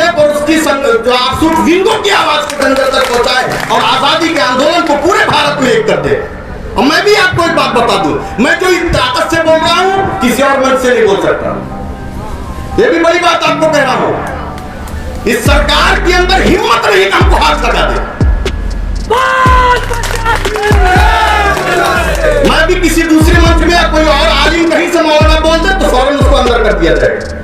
BJP और उसकी जो आफसूट विंगों की आवाज को जंगल तक पहुंचाए और आजादी के आंदोलन को पूरे भारत में एक कर दे। और मैं भी आपको एक बात बता दूं, मैं जो इस ताकत से बोल रहा हूं किसी और मन से नहीं बोल सकता। ये भी बड़ी बात आपको कह रहा हूं, इस सरकार के अंदर हिम्मत नहीं कि हमको हाथ लगा दे। मैं भी किसी दूसरे मंच में या कोई और आलिम कहीं से मौलाना बोल दे तो फौरन उसको अंदर कर दिया जाएगा।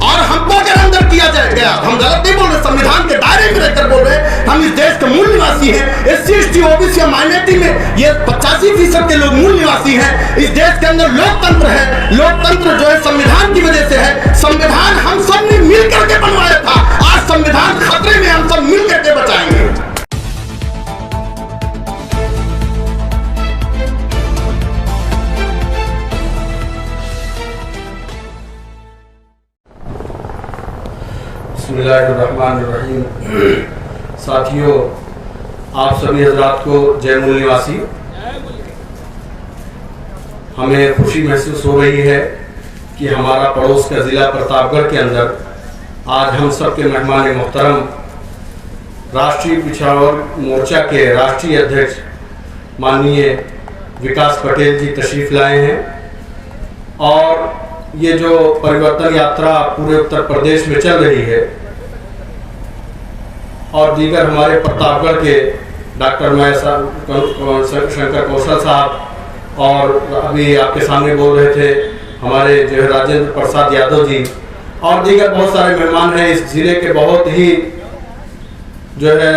और हमको अगर अंदर किया जाएगा, हम गलत नहीं बोल रहे, संविधान के दायरे में रहकर बोल रहे हैं, हम इस देश के मूल निवासी हैं। SC ST OBC या माइनॉरिटी में ये 85% के लोग मूल निवासी हैं। इस देश के अंदर लोकतंत्र है, लोकतंत्र जो है संविधान की वजह से है। संविधान हम सब ने मिल करके बनवाया था, आज संविधान खतरे में, हम सब मिल करके बचाएंगे। बिस्मिल्लाहिर्रहमानिर्रहीम। साथियों, आप सभी हजरात को जय मूल निवासी। हमें खुशी महसूस हो रही है कि हमारा पड़ोस का ज़िला प्रतापगढ़ के अंदर आज हम सब के मेहमान मोहतरम राष्ट्रीय पिछड़ा वर्ग मोर्चा के राष्ट्रीय अध्यक्ष माननीय विकास पटेल जी तशरीफ़ लाए हैं। और ये जो परिवर्तन यात्रा पूरे उत्तर प्रदेश में चल रही है और दीगर हमारे प्रतापगढ़ के डॉक्टर महेश शंकर कौशल साहब और अभी आपके सामने बोल रहे थे हमारे जो है राजेंद्र प्रसाद यादव जी और दीगर बहुत सारे मेहमान हैं। इस ज़िले के बहुत ही जो है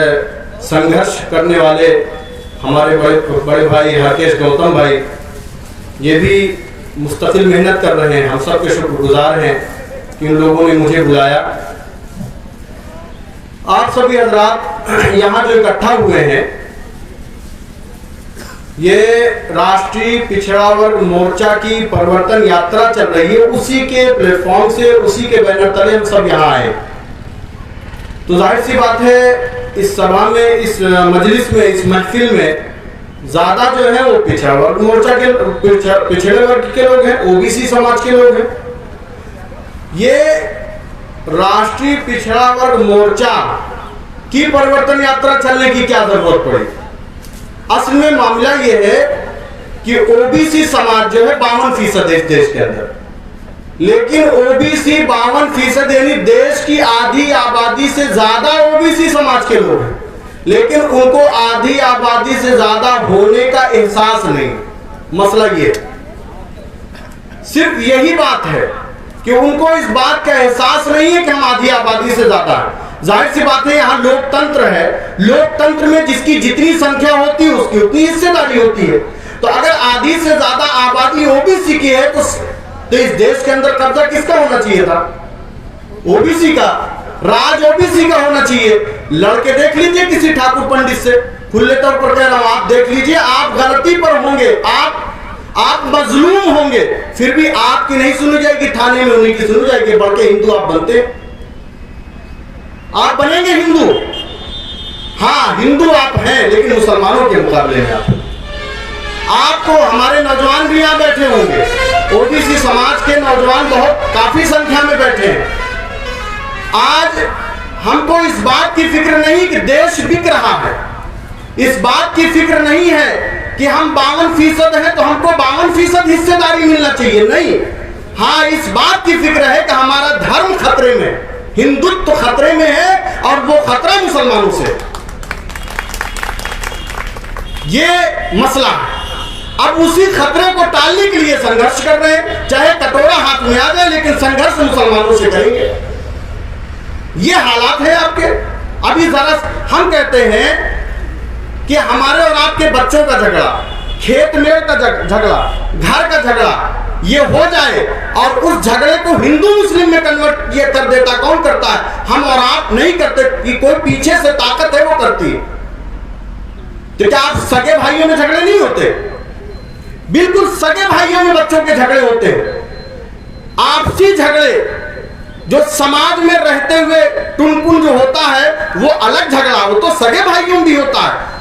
संघर्ष करने वाले हमारे बड़े भाई राकेश गौतम भाई, ये भी मुस्तकिल मेहनत कर रहे हैं। हम सब के शुक्रगुजार हैं कि उन लोगों ने मुझे बुलाया। आप सभी हजरात यहाँ जो इकट्ठा हुए हैं, ये राष्ट्रीय पिछड़ा वर्ग मोर्चा की परिवर्तन यात्रा चल रही है, उसी के प्लेटफॉर्म से, उसी के बैनर तले हम सब यहाँ आए। तो जाहिर सी बात है, इस सभा में, इस मजलिस में, इस महफिल में ज्यादा जो है वो पिछड़ा वर्ग मोर्चा के, पिछड़े वर्ग के लोग हैं, OBC समाज के लोग हैं। ये राष्ट्रीय पिछड़ा वर्ग मोर्चा की परिवर्तन यात्रा चलने की क्या जरूरत पड़ी? असल में मामला ये है कि OBC समाज जो है 52% इस देश के अंदर, लेकिन OBC 52% यानी देश की आधी आबादी से ज्यादा OBC समाज के लोग हैं, लेकिन उनको आधी आबादी से ज्यादा होने का एहसास नहीं। मसला ये सिर्फ यही बात है कि उनको इस बात का एहसास नहीं है कि हम आधी आबादी से ज्यादा हैं। जाहिर सी बात है, यहाँ लोकतंत्र है, लोकतंत्र में जिसकी जितनी संख्या होती है उसकी उतनी हिस्सेदारी होती है। तो अगर आधी से ज्यादा आबादी OBC की है तो इस देश के अंदर कब्जा किसका होना चाहिए था? OBC का, राज OBC का होना चाहिए। लड़के देख लीजिए किसी ठाकुर पंडित से, खुले तौर पर कह रहा हूं, आप देख लीजिए, आप गलती पर होंगे, आप मजलूम होंगे, फिर भी आपकी नहीं सुनी जाएगी, थाने में उन्हीं की सुनी जाएगी। बढ़ के हिंदू आप बनते, आप बनेंगे हिंदू। हाँ, हिंदू आप हैं, लेकिन मुसलमानों के मुकाबले में आपको हमारे नौजवान भी यहाँ बैठे होंगे, OBC समाज के नौजवान बहुत काफी संख्या में बैठे हैं। आज हमको इस बात की फिक्र नहीं कि देश बिक रहा है, इस बात की फिक्र नहीं है कि हम 52% हैं तो हमको 52% हिस्सेदारी मिलना चाहिए, नहीं। हाँ, इस बात की फिक्र है कि हमारा धर्म खतरे में, हिंदुत्व खतरे में है और वो खतरा मुसलमानों से, ये मसला है। अब उसी खतरे को टालने के लिए संघर्ष कर रहे हैं, चाहे कटोरा हाथ में आ जाए, लेकिन संघर्ष मुसलमानों से करेंगे। ये हालात है आपके। अभी जरा हम कहते हैं कि हमारे और आपके बच्चों का झगड़ा, खेत मेड़ का झगड़ा, घर का झगड़ा, ये हो जाए और उस झगड़े को हिंदू मुस्लिम में कन्वर्ट ये कर देता, कौन करता है? हम और आप नहीं करते, कि कोई पीछे से ताकत है वो करती है। तो क्या आप सगे भाइयों में झगड़े नहीं होते? बिल्कुल सगे भाइयों में बच्चों के झगड़े होते हैं। आपसी झगड़े जो समाज में रहते हुए टुनकुन जो होता है वो अलग झगड़ा, वो तो सगे भाइयों में भी होता है।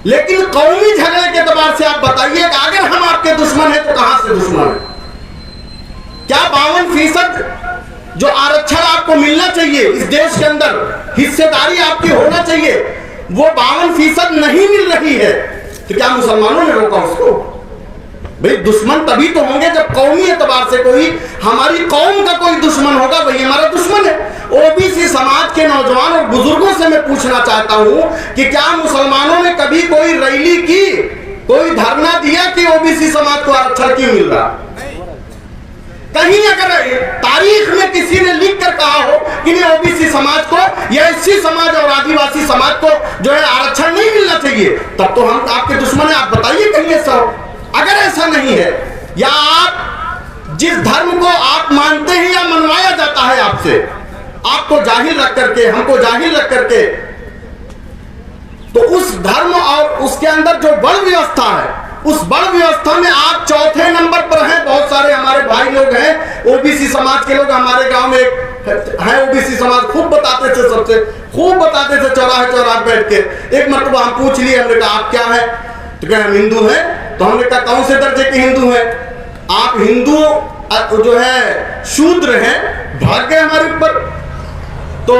लेकिन कौमी झगड़े के दबाव से आप बताइए कि अगर हम आपके दुश्मन हैं तो कहां से दुश्मन है? क्या 52% जो आरक्षण आपको मिलना चाहिए इस देश के अंदर, हिस्सेदारी आपकी होना चाहिए, वो 52% नहीं मिल रही है। तो क्या मुसलमानों ने रोका उसको? भाई दुश्मन तभी तो होंगे जब कौमी एतबार से कोई हमारी कौम का कोई दुश्मन होगा, वही हमारा दुश्मन है। ओबीसी समाज के नौजवान और बुजुर्गों से मैं पूछना चाहता हूं कि क्या मुसलमानों ने कभी कोई रैली की, कोई धरना दिया कि ओबीसी समाज को आरक्षण क्यों मिल रहा? कहीं अगर तारीख में किसी ने लिख कर कहा हो कि नहीं ओबीसी समाज को या एससी समाज और आदिवासी समाज को जो है आरक्षण नहीं मिलना चाहिए, तब तो हम आपके दुश्मन है। आप बताइए कहीं ऐसा हो? अगर ऐसा नहीं है, या आप जिस धर्म को आप मानते हैं या मनवाया जाता है आपसे, आपको जाहिल रख करके, हमको जाहिल रख करके, तो उस धर्म और उसके अंदर जो बड़ व्यवस्था है, उस बड़ व्यवस्था में आप चौथे नंबर पर हैं। बहुत सारे हमारे भाई लोग हैं ओबीसी समाज के लोग, हमारे गांव में एक है ओबीसी समाज, खूब बताते थे, सबसे खूब बताते थे चौराहे चौराहे बैठ के। एक मरतबा हम पूछ लिए, हमने कहा आप क्या है? तो कहे हम हिंदू हैं। तो हमने कहा कौन से दर्जे के हिंदू हैं? आप हिंदू जो है शूद्र हैं, भाग गए हमारे ऊपर। तो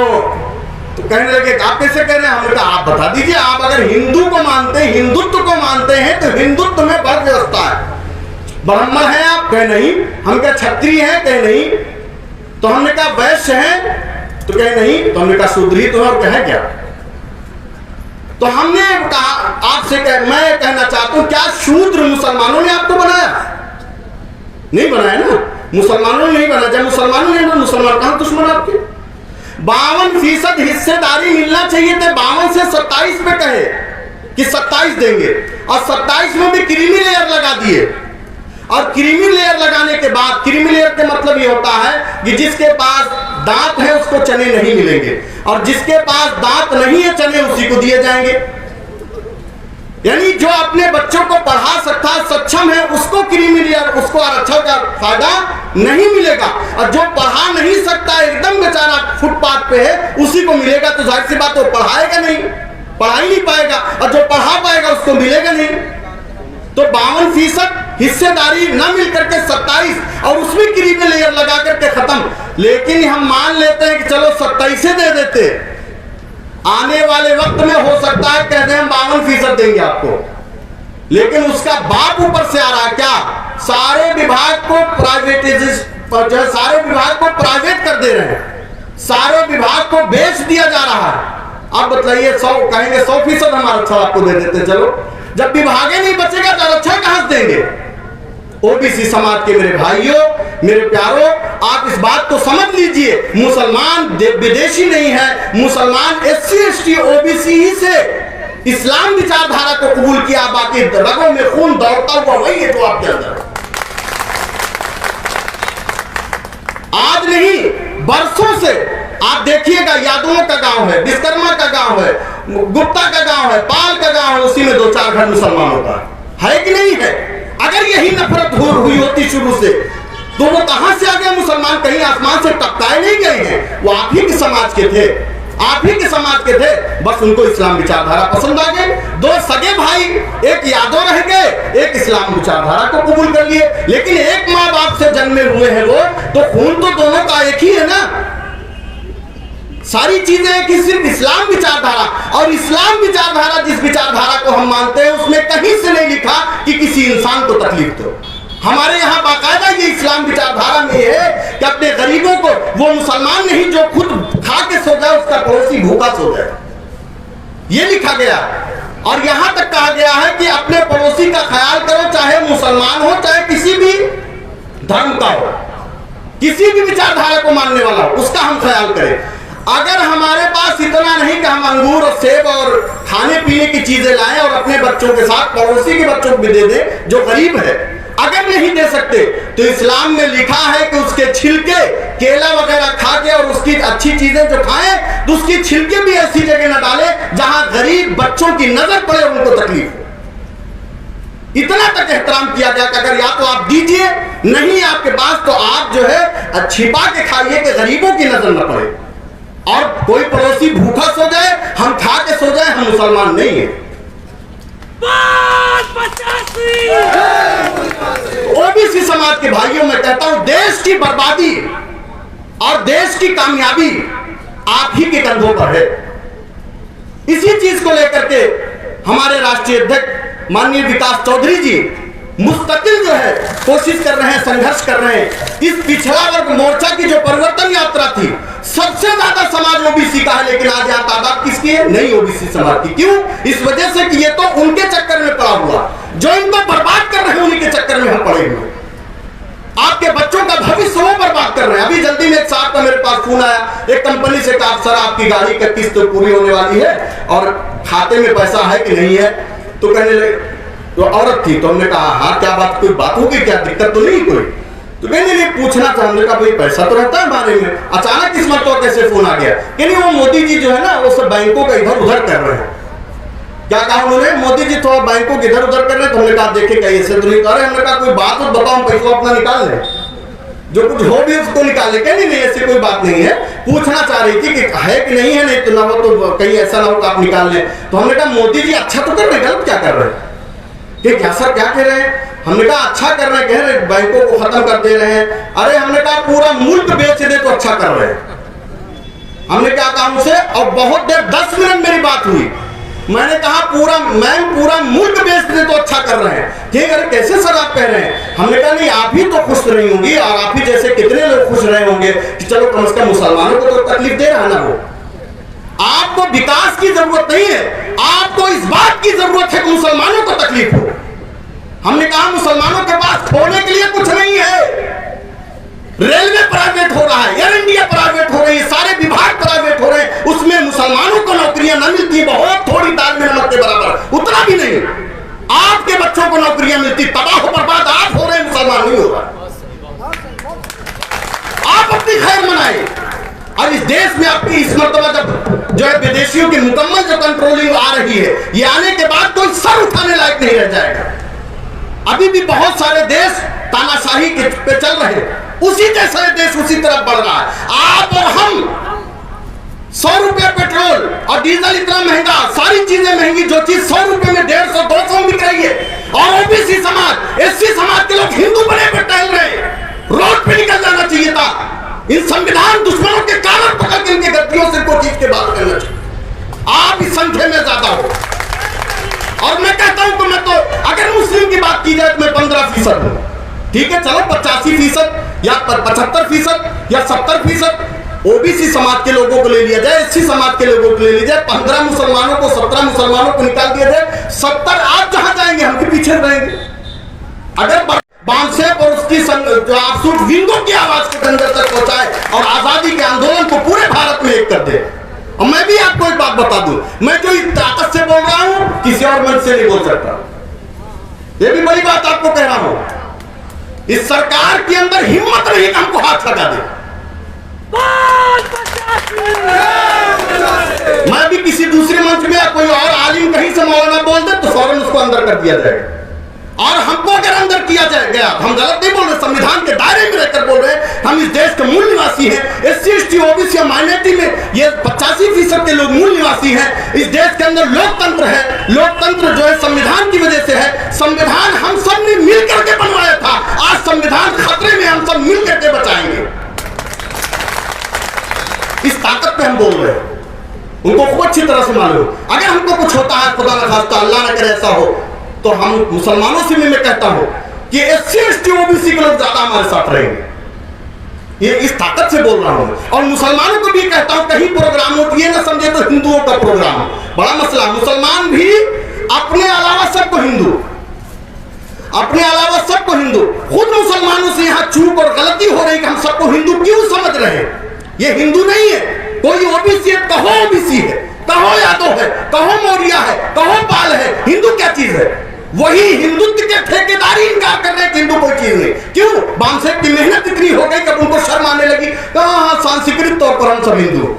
कहने लगे आप कैसे कह रहे हैं? हमने कहा आप बता दीजिए, आप अगर हिंदू को मानते हैं, हिंदुत्व को मानते हैं, तो हिंदुत्व में वर्ग व्यवस्था है। ब्राह्मण हैं आप? कहे नहीं। हम क्या क्षत्रिय हैं? कहे नहीं। तो हमने कहा वैश्य हैं? तो कहे नहीं। तो हमने कहा शूद्र ही तो है, और कहे क्या? तो हमने कहा आपसे मैं कहना चाहता हूं, क्या शूद्र मुसलमानों ने आपको बनाया? नहीं बनाया ना, मुसलमानों ने नहीं बनाया। जब मुसलमानों ने, मुसलमान कहां दुश्मन आपके? 52% हिस्सेदारी मिलना चाहिए थे, 52 से 27 पे कहे कि 27 देंगे, और 27 में भी क्रीमी लेयर लगा दिए। और क्रीमी लेयर लगाने के बाद, क्रीमी लेयर के मतलब ये होता है कि जिसके पास दांत है उसको चने नहीं मिलेंगे, और जिसके पास दांत नहीं है चने उसी को दिए जाएंगे। यानी जो अपने बच्चों को पढ़ा सकता है, सक्षम है, उसको क्रीमी लेयर, उसको आरक्षण का फायदा नहीं मिलेगा। और जो पढ़ा नहीं सकता, एकदम बेचारा फुटपाथ पे है, उसी को मिलेगा। तो जाहिर सी बात, वो पढ़ाएगा नहीं, पढ़ा ही नहीं पाएगा, और जो पढ़ा पाएगा उसको मिलेगा नहीं। तो 52% हिस्सेदारी न मिल करके 27, और उसमें क्रीमी लेयर लगा करके खत्म। लेकिन हम मान लेते हैं कि चलो 27 दे देते, आने वाले वक्त में हो सकता है कह दें हम 52% देंगे आपको, लेकिन उसका बाप ऊपर से आ रहा है क्या? सारे विभाग को जो है सारे विभाग को प्राइवेट कर दे रहे हैं, सारे विभाग को बेच दिया जा रहा है। अब बताइए, 100 कहेंगे 100% हम आरक्षण आपको दे देते। चलो, जब विभाग ही नहीं बचेगा तो आरक्षण कहां से देंगे? ओबीसी समाज के मेरे भाइयों, मेरे प्यारों, आप इस बात को समझ लीजिए, मुसलमान विदेशी नहीं है, मुसलमान एससी एसटी ओबीसी ही से इस्लाम विचारधारा को कबूल किया। बाकी रगों में खून दौड़ता हुआ वही है जो आपके अंदर। आज नहीं, बरसों से आप देखिएगा, यादवों का गांव है, विश्वकर्मा का गांव है, गुप्ता का गांव है, पाल का गांव है, उसी में 2-4 घर मुसलमानों का है कि नहीं है? अगर यही नफरत हुई होती शुरू से, तो वो कहां से आ गए मुसलमान? कहीं आसमान से टपकाए नहीं गए हैं, वो आप ही के समाज के थे, आप ही के समाज के थे। बस उनको इस्लाम विचारधारा पसंद आ गई। 2 सगे भाई, एक यादव रह गए, एक इस्लाम विचारधारा को कबूल कर लिए। लेकिन एक माँ बाप से जन्मे हुए हैं वो, तो खून तो दोनों का एक ही है ना, सारी चीजें एक ही, सिर्फ इस्लाम विचारधारा। और इस्लाम विचारधारा, जिस विचारधारा को हम मानते हैं, उसमें कहीं से नहीं लिखा कि किसी इंसान को तकलीफ दो। हमारे यहाँ बाकायदा ये इस्लाम विचारधारा में है कि अपने गरीबों को, वो मुसलमान नहीं जो खुद खा के सो जाए, उसका पड़ोसी भूखा सो जाए, ये लिखा गया। और यहां तक कहा गया है कि अपने पड़ोसी का ख्याल करो, चाहे मुसलमान हो, चाहे किसी भी धर्म का हो, किसी भी विचारधारा को मानने वाला हो, उसका हम ख्याल करें। अगर हमारे पास इतना नहीं कि हम अंगूर और सेब और खाने पीने की चीजें लाएं और अपने बच्चों के साथ पड़ोसी के बच्चों को भी दे दें जो गरीब है, अगर नहीं दे सकते, तो इस्लाम में लिखा है कि उसके छिलके, केला वगैरह खा के और उसकी अच्छी चीजें जो खाएं, तो उसकी छिलके भी ऐसी जगह न डाले जहां गरीब बच्चों की नजर पड़े और उनको तकलीफ हो। इतना तक एहतराम किया गया कि अगर या तो आप दीजिए, नहीं आपके पास, तो आप जो है छिपा के खाइए कि गरीबों की नजर न पड़े। और कोई पड़ोसी भूखा सो जाए, हम खा के सो जाए, हम मुसलमान नहीं है। ओबीसी समाज के भाइयों, मैं कहता हूं, देश की बर्बादी और देश की कामयाबी आप ही के कंधों पर है। इसी चीज को लेकर के हमारे राष्ट्रीय अध्यक्ष माननीय विकास चौधरी जी मुस्तकिल जो है कोशिश कर रहे हैं, संघर्ष कर रहे हैं। इस पिछड़ा वर्ग मोर्चा की जो परिवर्तन यात्रा थी, सबसे ज्यादा समाज ओबीसी का है, लेकिन आज यहाँ तादाद किसकी है? नहीं ओबीसी समाज की। क्यों? इस वजह से कि ये तो उनके चक्कर में पड़ा हुआ, जो इनको बर्बाद कर रहे हैं उन्हीं के चक्कर में हम पड़े हुए। आपके बच्चों का भविष्य वो बर्बाद कर रहे हैं। अभी जल्दी में एक साहब का मेरे पास फोन आया, एक कंपनी से कहा सर आपकी गाड़ी का किस्त तो पूरी होने वाली है और खाते में पैसा है कि नहीं है। तो कहने लगे, तो औरत थी, तो हमने कहा हाँ क्या बात, कोई बात होगी क्या, दिक्कत तो नहीं कोई? तो कहने लगे पूछना था। हमने कहा भाई पैसा तो रहता है हमारे में, अचानक इस मरतबा कैसे फोन आ गया? कहने वो मोदी जी जो है ना वो सब बैंकों का इधर उधर कर रहे हैं। क्या कहा उन्होंने? मोदी जी थोड़ा बैंकों के इधर उधर कर रहे हैं। तो हमने कहा देखे क्या ऐसे तो नहीं कर रहे। हमने कहा कोई बात तो बताओ, हम पैसा अपना निकाल लें, जो कुछ हो भी उसको निकाल ले। कहने नहीं ऐसी कोई बात नहीं है, पूछना चाह रही थी कि है कि नहीं है, नहीं तो ना हो तो कहीं ऐसा ना हो तो आप निकाल लें। तो हमने कहा मोदी जी अच्छा तो कर रहे, गलत क्या कर रहे हैं? कि क्या सर क्या कह रहे हैं? हमने कहा अच्छा कर रहे हैं, कह रहे बैंकों को खत्म कर दे रहे हैं। अरे हमने कहा पूरा मुल्क बेच दे तो अच्छा कर रहे हैं। हमने क्या कहा उनसे, और बहुत देर 10 मिनट मेरी बात हुई। मैंने कहा पूरा मुल्क बेच दे तो अच्छा कर रहे हैं। ठीक है, कैसे सर आप कह रहे हैं? हमने कहा नहीं आप ही तो खुश रही होंगी और आप ही जैसे कितने लोग खुश रहे होंगे कि चलो कम से कम मुसलमानों को तो तकलीफ दे रहा ना हो। आपको विकास की जरूरत नहीं है, आपको इस बात की जरूरत है कि मुसलमानों को तकलीफ हो। हमने कहा मुसलमानों के पास खोने के लिए कुछ नहीं है। रेलवे प्राइवेट हो रहा है, एयर इंडिया प्राइवेट हो रही है, सारे विभाग प्राइवेट हो रहे हैं, उसमें मुसलमानों को नौकरियां न मिलती, बहुत थोड़ी दाल में नमक के बराबर, उतना भी नहीं। आपके बच्चों को नौकरियां मिलती, तबाह बर्बाद आप हो रहे हैं, मुसलमान नहीं हो रहा। आप अपनी खैर मनाए। और इस देश में आपकी इस मर्तबा जब जो है विदेशियों की मुकम्मल जो कंट्रोलिंग आ रही है, ये आने के बाद कोई सर उठाने लायक नहीं रह जाएगा। अभी भी बहुत सारे देश तानाशाही पे चल रहे हैं, उसी जैसे देश उसी तरफ बढ़ रहा है। आप और हम 100 रुपए पेट्रोल और डीजल इतना महंगा, सारी चीजें महंगी, जो चीज 100 रुपए में 150 200 बिक रही है। और ओबीसी समाज, एससी समाज के लोग हिंदू बने पे टहल रहे हैं। रोड पे निकल जाना चाहिए था। इन संविधान दुश्मनों के कारण पकड़ के इनके गद्दियों से कोई चीज के बात करना चाहिए। आप इस संख्या में ज्यादा हो। और मैं कहता हूं कि मैं तो अगर मुस्लिम की बात की जाए तो मैं 15% हूं। ठीक है, चलो 85% या 75% या 70% ओबीसी समाज के लोगों को ले लिया जाए, एससी समाज के लोगों को ले लिया जाए, 15 मुसलमानों को 17 मुसलमानों को निकाल दिया जाए, 70 आप जहां जाएंगे हम भी पीछे रहेंगे। अगर बामसेब और उसकी जो आपसूट विंगों की आवाज को अंदर तक पहुंचाए और आजादी के आंदोलन को पूरे भारत में एक कर दे। और मैं भी आपको एक बात बता दूं, मैं जो इस ताकत से बोल रहा हूं किसी और मन से नहीं बोल सकता। ये भी बड़ी बात आपको कह रहा हूं। इस सरकार के अंदर हिम्मत नहीं कि हमको हाथ लगा दे। मैं भी किसी दूसरे मंच में कोई और आलिम कहीं से मौलाना बोल दे तो फौरन उसको अंदर कर दिया जाएगा। और हमको अगर अंदर किया जाएगा, हम गलत नहीं बोल रहे, संविधान के दायरे में रहकर बोल रहे हैं। हम इस देश के मूल निवासी हैं। एससी एसटी ओबीसी माइनॉरिटी में ये 85% के लोग मूल निवासी हैं। इस देश के अंदर लोकतंत्र है। लोकतंत्र जो है संविधान की वजह से है। संविधान हम सब ने मिल करके बनवाया था। आज संविधान खतरे में, हम सब मिल करके बचाएंगे। इस ताकत पे हम बोल रहे हैं। उनको खूब अच्छी तरह से मालूम, अगर हमको कुछ होता है, खुदा न खास्ता अल्लाह न करे ऐसा हो, तो हम मुसलमानों से भी मैं कहता हूं कि एससी एसटी ओबीसी के लोग ज्यादा हमारे साथ रहेंगे। ये इस ताकत से बोल रहा हूं। और मुसलमानों को भी कहता हूं कहीं प्रोग्राम हो तो ये ना समझे तो हिंदुओं का प्रोग्राम बड़ा मसला। मुसलमान भी अपने अलावा सबको हिंदू, अपने अलावा सबको हिंदू। खुद मुसलमानों से यहां चूक और गलती हो रही कि हम सबको हिंदू क्यों समझ रहे हैं। ये हिंदू नहीं है, कोई ओबीसी है, कहो ओबीसी है, कहो यादव है, कहो मौर्य है, कहो पाल है, हिंदू क्या चीज है? वही हिंदुत्व के ठेकेदारी इनकार कर रहे हैं कि हिंदू कोई चीज नहीं। क्यों? बामसेब की मेहनत इतनी हो गई कि उनको शर्म आने लगी। हाँ, सांस्कृतिक तौर पर हम सब हिंदू,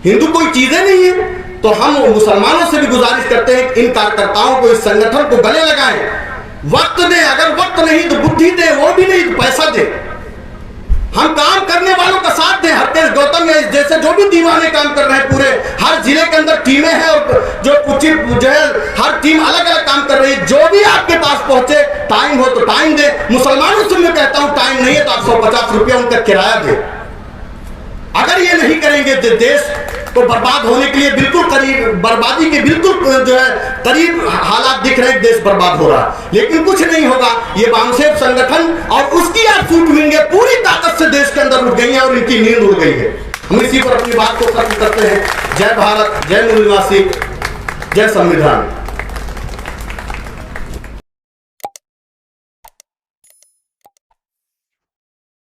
हिंदू कोई चीजें नहीं है। तो हम मुसलमानों से भी गुजारिश करते हैं कि इन कार्यकर्ताओं को, इस संगठन को गले लगाएं, वक्त दें। अगर वक्त नहीं तो बुद्धि दे, वो भी नहीं तो पैसा दे। हम काम करने वालों का साथ दें। हरतेज गौतम या जैसे जो भी दीवाने काम कर रहे हैं, पूरे हर जिले के अंदर टीमें हैं और जो कुछ जो है हर टीम अलग अलग काम कर रही है। जो भी आपके पास पहुंचे, टाइम हो तो टाइम दे। मुसलमानों से मैं कहता हूं टाइम नहीं है तो आप 150 रुपया उनका किराया दे। अगर ये नहीं करेंगे तो देश को बर्बाद होने के लिए बिल्कुल करीब, बर्बादी के बिल्कुल जो है करीब हालात दिख रहे हैं, देश बर्बाद हो रहा है। लेकिन कुछ नहीं होगा। ये बामसेफ संगठन और उसकी आज सूट विंगे पूरी ताकत से देश के अंदर उठ गई है और इनकी नींद उड़ गई है। हम इसी पर अपनी बात को खत्म करते हैं। जय भारत, जय मूल निवासी, जय संविधान।